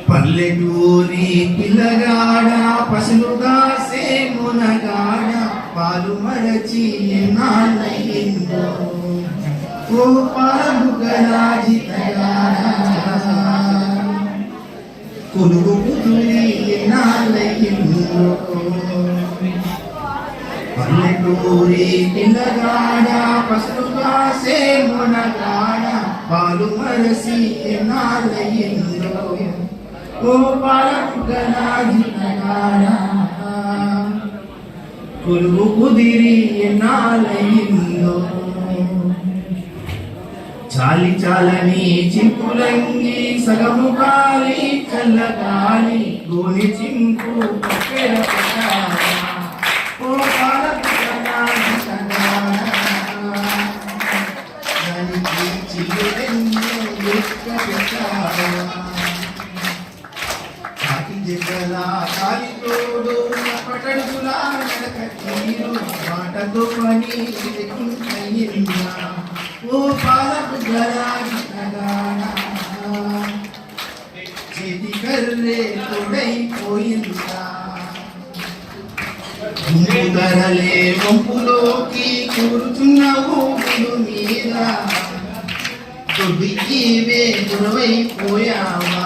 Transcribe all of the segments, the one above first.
పల్లెటూరి పిల్లగాడ పసులుగా సేమునగాడ పాలు మరచి నాలయ్యిందో ఓ పాలుగరాజితగాడ కొలుగు కుదురి నాలయ్యిందో పల్లెటూరి పిల్లగాడ పసులుగా సేమునగాడ పాలు మరసి నాలయ్యిందో ఓ పాలుగరాజితగాడ కొలుగు కుదిరి నాలయ్యిందో చాలి చాలని చింపులంగి సగము గాలి చల్లగాలి గోని చింపు కప్పెర ఓ దానికి చిల్లెన్నో కాకి జగ్గల కాలి తోడు పటడుగులా నడక తీరు మాటతో పని అయ్యిందా ఓ పాలకు గరాజితగాడ చేతి కర్రే తోడైపోయిందా ధరలే వంపులోకి కూర్చున్న ఊపుడు మీద తొడిగివే గురవైపోయావా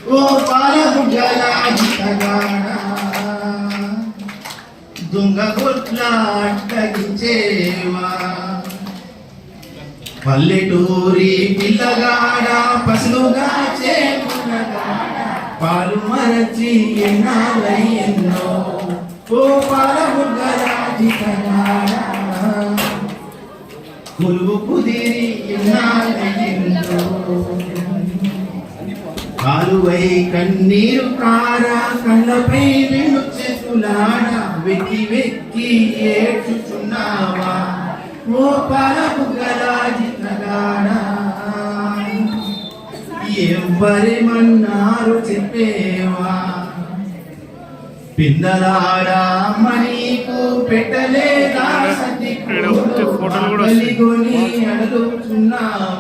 ఓ పాలకు గరాజితగాడ దొంగ గొట్ల అడ్డగించేవా పల్లెటూరి పిల్లగాడ పసులుగా చేమునగాడ పాలు మరచి ఎన్నాలయ్యిందో ఓ పాలముగరాజితగాడ కొలువు కుదిరి ఎన్నాలయ్యిందో కాలువై కన్నీరు కార కళ్ళపై రెండు చెట్టులాడ వెక్కి వెక్కి ఏడ్చుచున్నావా ఓ పాలముగరాజితగాడ ఎవ్వరేమన్నారు చెప్పేవా పిన్నలాడా మనీకు పెట్టలేదా సతి కొని అడుగుతున్నావా